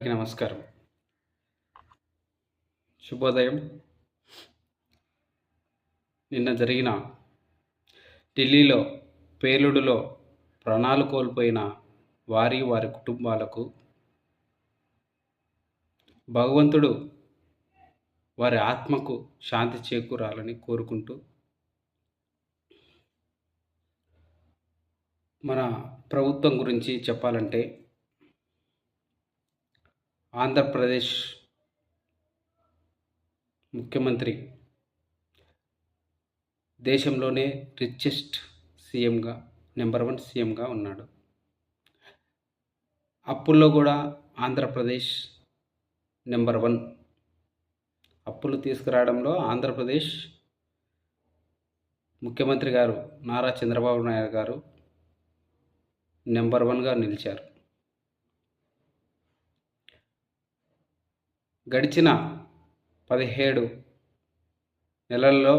నమస్కారం. శుభోదయం. నిన్న జరిగిన ఢిల్లీలో పేలుడులో ప్రాణాలు కోల్పోయిన వారి కుటుంబాలకు భగవంతుడు వారి ఆత్మకు శాంతి చేకూరాలని కోరుకుంటూ, మన ప్రభుత్వం గురించి చెప్పాలంటే ఆంధ్రప్రదేశ్ ముఖ్యమంత్రి దేశంలోనే రిచెస్ట్ సీఎంగా నెంబర్ 1 సీఎంగా ఉన్నాడు. అప్పుల్లో కూడా ఆంధ్రప్రదేశ్ నెంబర్ 1. అప్పులు తీసుకురావడంలో ఆంధ్రప్రదేశ్ ముఖ్యమంత్రి గారు నారా చంద్రబాబు నాయుడు గారు నెంబర్ 1గా నిలిచారు. గడిచిన 17 నెలల్లో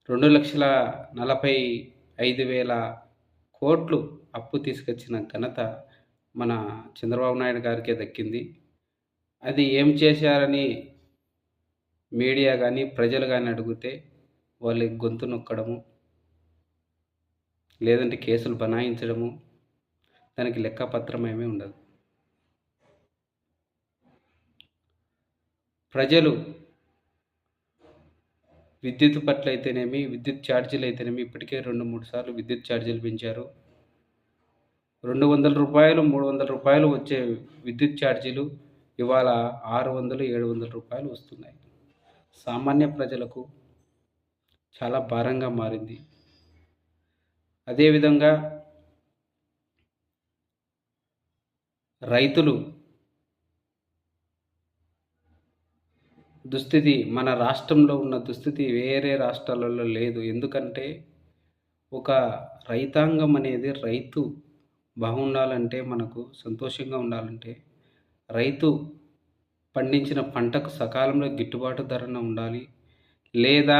2,45,000 కోట్లు అప్పు తీసుకొచ్చిన ఘనత మన చంద్రబాబు నాయుడు గారికే దక్కింది. అది ఏం చేశారని మీడియా కానీ, ప్రజలు కానీ అడిగితే వాళ్ళ గొంతు నొక్కడము, లేదంటే కేసులు బనాయించడము, దానికి లెక్కపత్రం ఏమీ ఉండదు. ప్రజలు విద్యుత్ పట్ల అయితేనేమి, విద్యుత్ ఛార్జీలు అయితేనేమి ఇప్పటికే 2-3 సార్లు విద్యుత్ ఛార్జీలు పెంచారు. రూ. 200, రూ. 300 వచ్చే విద్యుత్ ఛార్జీలు ఇవాళ 600, 700 వస్తున్నాయి. సామాన్య ప్రజలకు చాలా భారంగా మారింది. అదేవిధంగా రైతులు దుస్థితి, మన రాష్ట్రంలో ఉన్న దుస్థితి వేరే రాష్ట్రాలలో లేదు. ఎందుకంటే ఒక రైతాంగం అనేది, రైతు బాగుండాలంటే, మనకు సంతోషంగా ఉండాలంటే రైతు పండించిన పంటకు సకాలంలో గిట్టుబాటు ధరన ఉండాలి. లేదా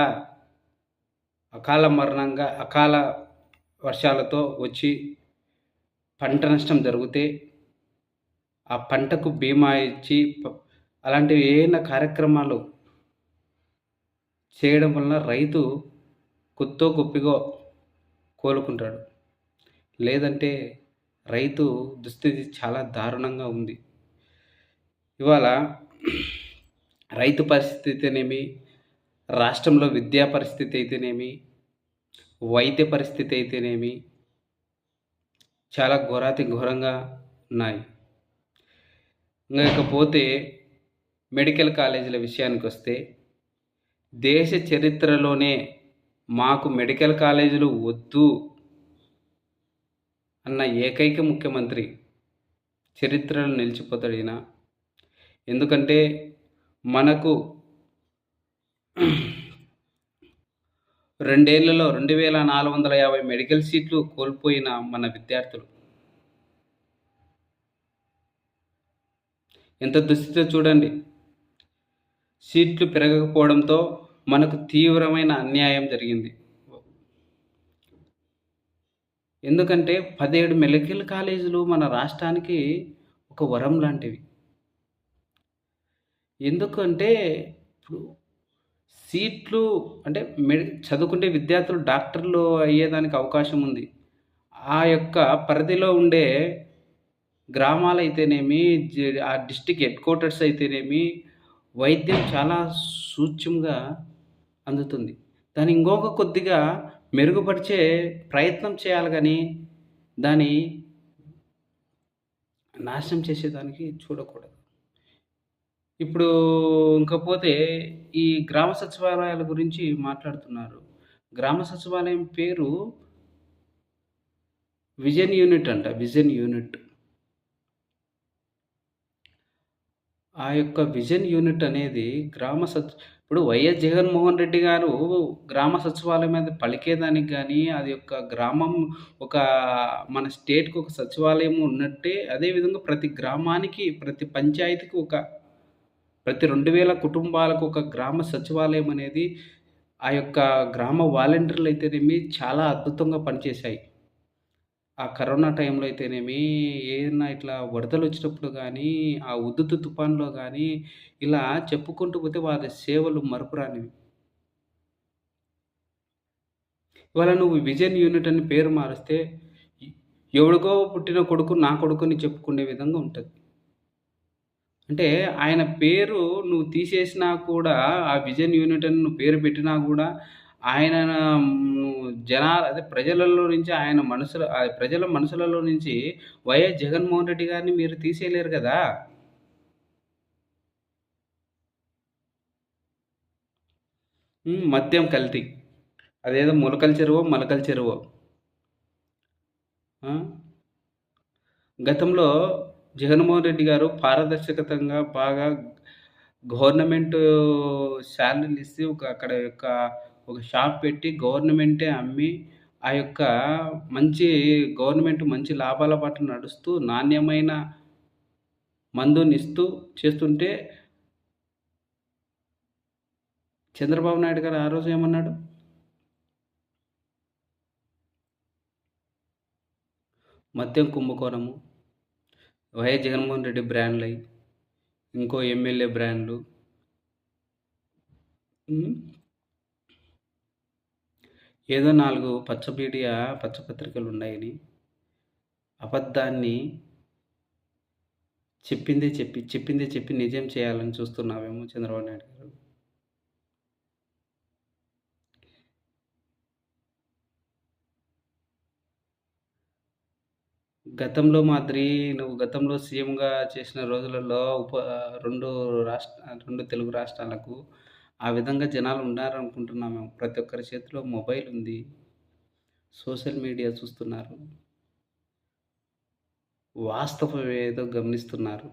అకాల వర్షాలతో వచ్చి పంట నష్టం జరిగితే ఆ పంటకు బీమా ఇచ్చి అలాంటివి ఏమైనా కార్యక్రమాలు చేయడం వలన రైతు కొద్దో గొప్పగా కోలుకుంటాడు. లేదంటే రైతు దుస్థితి చాలా దారుణంగా ఉంది. ఇవాళ రైతు పరిస్థితి అయితేనేమి, రాష్ట్రంలో విద్యా పరిస్థితి అయితేనేమి, వైద్య పరిస్థితి అయితేనేమి చాలా ఘోరంగా ఉన్నాయి. ఇకపోతే మెడికల్ కాలేజీల విషయానికి వస్తే, దేశ చరిత్రలోనే మాకు మెడికల్ కాలేజీలు వద్దు అన్న ఏకైక ముఖ్యమంత్రి చరిత్రలో నిలిచిపోతాడు ఈయన. ఎందుకంటే మనకు 2 ఏళ్లలో 2,450 మెడికల్ సీట్లు కోల్పోయిన మన విద్యార్థులు ఎంత దుస్థితితో చూడండి. సీట్లు పెరగకపోవడంతో మనకు తీవ్రమైన అన్యాయం జరిగింది. ఎందుకంటే 17 మెడికల్ కాలేజీలు మన రాష్ట్రానికి ఒక వరం లాంటివి. ఎందుకంటే ఇప్పుడు సీట్లు అంటే చదువుకుంటే విద్యార్థులు డాక్టర్లు అయ్యేదానికి అవకాశం ఉంది. ఆ యొక్క పరిధిలో ఉండే గ్రామాలైతేనేమి, ఆ డిస్ట్రిక్ట్ హెడ్ క్వార్టర్స్ అయితేనేమి వైద్యం చాలా సూక్ష్మంగా అందుతుంది. దాన్ని ఇంకొక కొద్దిగా మెరుగుపరిచే ప్రయత్నం చేయాలి కానీ దాన్ని నాశనం చేసేదానికి చూడకూడదు. ఇప్పుడు ఇంకపోతే ఈ గ్రామ సచివాలయాల గురించి మాట్లాడుతున్నారు. గ్రామ సచివాలయం పేరు విజన్ యూనిట్ అంట. Vision unit. ఆ యొక్క విజన్ యూనిట్ అనేది ఇప్పుడు వైఎస్ జగన్మోహన్ రెడ్డి గారు గ్రామ సచివాలయం మీద పలికేదానికి కానీ, అది యొక్క గ్రామం ఒక మన స్టేట్‌కి ఒక సచివాలయం ఉన్నట్టే, అదేవిధంగా ప్రతి గ్రామానికి, ప్రతి పంచాయతీకి ప్రతి 2,000 కుటుంబాలకు ఒక గ్రామ సచివాలయం అనేది, ఆ యొక్క గ్రామ వాలంటీర్లు అయితేనేమి చాలా అద్భుతంగా పనిచేశాయి. ఆ కరోనా టైంలో అయితేనేమి, ఏదన్నా ఇట్లా వరదలొచ్చినప్పుడు గానీ, ఆ హుద్హుద్ తుఫాన్‌లో గానీ, ఇలా చెప్పుకుంటూ పోతే వారి సేవలు మరపురానివి. ఇవాళ నువ్వు విజన్ యూనిట్ అని పేరు మారిస్తే, ఎ ఎవడికో పుట్టిన కొడుకు నా కొడుకని చెప్పుకునే విధంగా ఉంటది. అంటే ఆయన పేరు నువ్వు తీసేసినా కూడా, ఆ విజన్ యూనిట్ అని నువ్వు పేరు పెట్టినా గూడా, ఆయన నువ్వు అదే ప్రజలలో నుంచి ఆయన ప్రజల మనసులలో నుంచి వైఎస్ జగన్మోహన్ రెడ్డి గారిని మీరు తీసేయలేరు గదా! మద్యం కల్తీ. అదేదో మొలకల చెరువో, మలకల చెరువో. ఆ! గతంలో జగన్మోహన్ రెడ్డి గారు పారదర్శకతంగా బాగా గవర్నమెంటు శాలరీలిచ్చి అక్కడ ఒక షాప్ పెట్టి గవర్నమెంటే అమ్మి, ఆ యొక్క మంచి గవర్నమెంట్ మంచి లాభాల బాట నడుస్తూ నాణ్యమైన మందునిస్తూ చేస్తుంటే, చంద్రబాబు నాయుడు గారు ఆ రోజు ఏమన్నాడు? మద్యం కుంభకోణము, వైఎస్ జగన్మోహన్ రెడ్డి బ్రాండ్‌లయి, ఇంకో ఎమ్మెల్యే బ్రాండ్‌లు. హ్మ్. ఏదో 4 పచ్చపత్రికలున్నాయని, అబద్ధాన్ని చెప్పిందే చెప్పి నిజం చేయాలని చూస్తున్నావేమో చంద్రబాబు నాయుడు గారు. గతంలో మాదిరి నువ్వు గతంలో సీఎంగా చేసిన రోజులలో 2 తెలుగు రాష్ట్రాలకు ఆ విధంగా జనాలు ఉన్నారనుకుంటున్నాం మేము. ప్రతి ఒక్కరి చేతిలో మొబైల్ ఉంది. సోషల్ మీడియా చూస్తున్నారు. వాస్తవం ఏదో గమనిస్తున్నారు.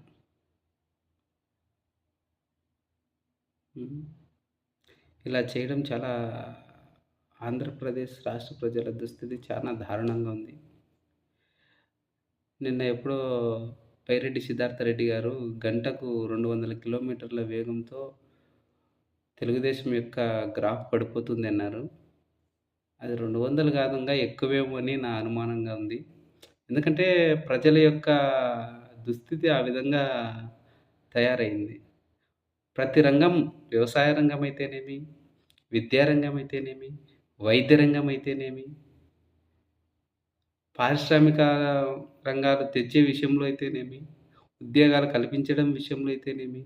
హ్మ్. ఇలా చేయడం చాలా ఆంధ్రప్రదేశ్ రాష్ట్ర ప్రజల దుస్థితి చాలా దారుణంగా ఉంది. నిన్న ఎప్పుడో పైరెడ్డి సిద్ధార్థ రెడ్డి గారు గంటకు 200 కిలోమీటర్ల వేగంతో తెలుగుదేశం యొక్క గ్రాఫ్ పడిపోతుందన్నారు. అది 200 కాదు ఇంగా ఎక్కువేమో అని నా అనుమానంగా ఉంది. ఎందుకంటే ప్రజల యొక్క దుస్థితి ఆ విధంగా తయారైంది. ప్రతి రంగం వ్యవసాయ రంగం అయితేనేమి, విద్యా రంగం అయితేనేమి, వైద్య రంగం అయితేనేమి, పారిశ్రామిక రంగాలు తెచ్చే విషయంలో అయితేనేమి, ఉద్యోగాలు కల్పించడం విషయంలో అయితేనేమి,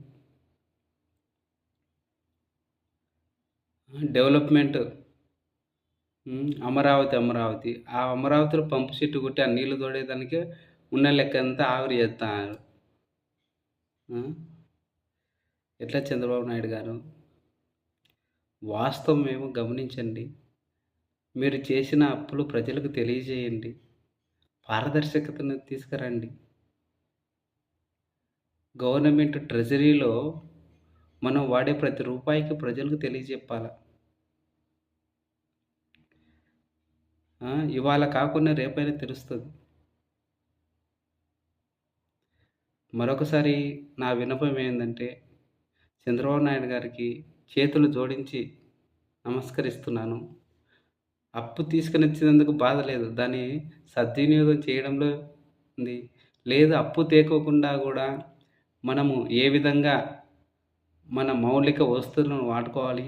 డెవలప్‌మెంట్. అమరావతి. ఆ అమరావతిలో పంపు సెట్టు కొట్టి ఆ నీళ్లు తోడేదానికే ఉన్న లెక్కంతా ఆవిరి చేత్తన్నారు. ఆ! ఎట్లా చంద్రబాబు నాయుడు గారు? వాస్తవమేమో గమనించండి. మీరు చేసిన అప్పులు ప్రజలకు తెలియజేయండి. పారదర్శకతను తీసుకురండి. గవర్నమెంట్ ట్రెజరీలో మనం వాడే ప్రతి రూపాయికి ప్రజలకు తెలియజెప్పాల. ఇవాళ కాకున్నా రేపైనా తెలుస్తది. మరొకసారి నా విన్నపం ఏందంటే, చంద్రబాబు నాయుడు గారికి చేతులు జోడించి నమస్కరిస్తున్నాను. అప్పు తీసుకొనొచ్చినందుకు బాధ లేదు. దాన్ని సద్వినియోగం చేయడంలో ఉంది. లేదు అప్పు తేకోకుండా గూడా మనము ఏ విధంగా మన మౌలిక వస్తువులను వాడుకోవాలి.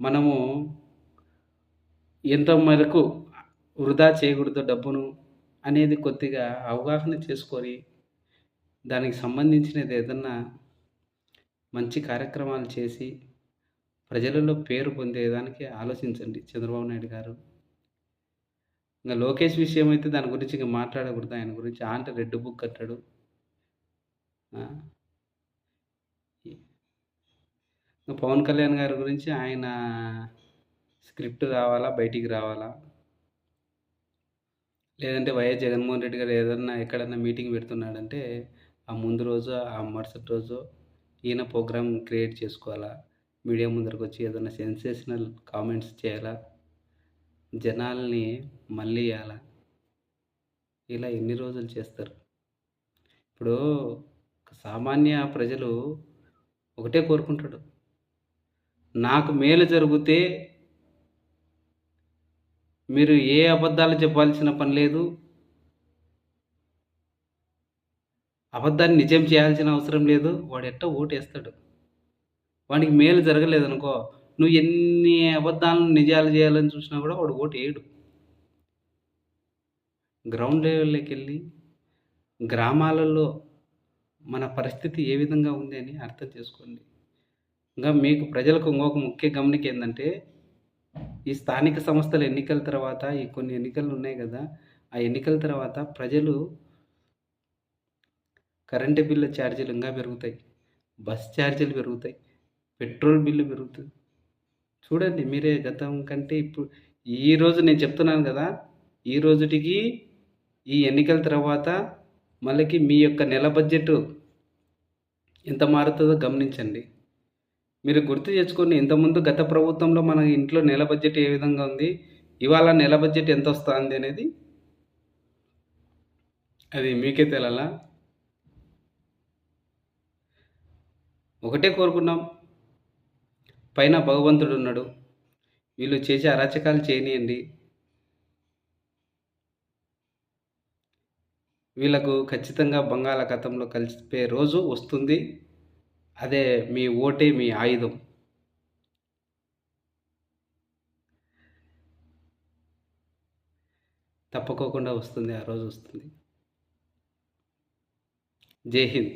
మనము ఎంత మేరకు వృధా చేయకూడదు డబ్బును అనేది కొద్దిగా అవగాహన చేసుకొని, దానికి సంబంధించినదేదన్నా మంచి కార్యక్రమాలు చేసి, ప్రజలలో పేరు పొందేదానికి ఆలోచించండి చంద్రబాబు నాయుడు గారు. ఇంగ లోకేష్ విషయమైతే దాని గురించి ఇంక మాట్లాడకూడదు. ఆయన గురించి రెడ్ బుక్ కట్టాడు. ఆ! ఇ పవన్ కళ్యాణ్ గారి గురించి ఆయన స్క్రిప్ట్ రావాలా, బయటికి రావాలా? లేదంటే వైఎస్ జగన్మోహన్ రెడ్డి గారు ఏదన్నా ఎక్కడన్నా మీటింగ్ పెడుతున్నాడంటే, ఆ ముందు రోజో, ఆ మరుసటి రోజో ఈయన ప్రోగ్రామ్ క్రియేట్ చేసుకోవాలా? మీడియా ముందరకొచ్చి ఏదన్నా సెన్సేషనల్ కామెంట్స్ చేయాలా? జనాల్ని మళ్లియాలా? ఇలా ఎన్ని రోజులు చేస్తారు? ఇప్పుడు సామాన్య ప్రజలు ఒకటే కోరుకుంటాడు. నాకు మేలు జరిగితే మీరు ఏ అబద్ధాలు చెప్పాల్సిన పని లేదు. అబద్ధాన్ని నిజం చేయాల్సిన అవసరం లేదు. వాడెట్టా ఓటేస్తాడు. వానికి మేలు జరగలేదనుకో, నువ్వు ఎన్ని అబద్ధాలను నిజాలు చేయాలని చూసినా గూడా వాడు ఓటేయడు. గ్రౌండ్ లెవెల్‌లోకెళ్ళి గ్రామాలలో మన పరిస్థితి ఏ విధంగా ఉంది అని అర్థం చేసుకోండి. ఇంకా మీకు ప్రజలకు ఇంకొక ముఖ్య గమనిక ఏందంటే, ఈ స్థానిక సంస్థల ఎన్నికల తర్వాత ఈ కొన్ని ఎన్నికలున్నాయి గదా! ఆ ఎన్నికల తర్వాత ప్రజలు కరెంటు బిల్లు ఛార్జీలు ఇంగా పెరుగుతాయి. బస్ ఛార్జీలు పెరుగుతాయి. పెట్రోల్ బిల్లు పెరుగుతది. చూడండి మీరే గతం కంటే ఈరోజు నేను చెప్తున్నాను గదా! ఈ రోజుటికి ఈ ఎన్నికల తర్వాత మళ్ళకి మీ యొక్క నెల బడ్జెటు ఎంత మారుతదో గమనించండి. మీరు గుర్తు తెచ్చుకోండి ఇంతకుముందు గత ప్రభుత్వంలో మన ఇంట్లో నెల బడ్జెట్ ఏ విధంగా ఉంది? ఇవాళ నెల బడ్జెట్ ఎంతొస్తాంది అనేది అది మీకే తెలాలా? ఒకటే కోరుకున్నాం. పైన భగవంతుడున్నాడు. వీళ్ళు చేసే అరాచకాలు చేయనీయండి. వీళ్ళకు ఖచ్చితంగా బంగాళాఖాతంలో కలిసిపోయే రోజు వస్తుంది. అదే మీ ఓటే మీ ఆయుధం. తప్పుకోకుండా వస్తుంది. ఆ రోజు వస్తుంది. జై హింద్.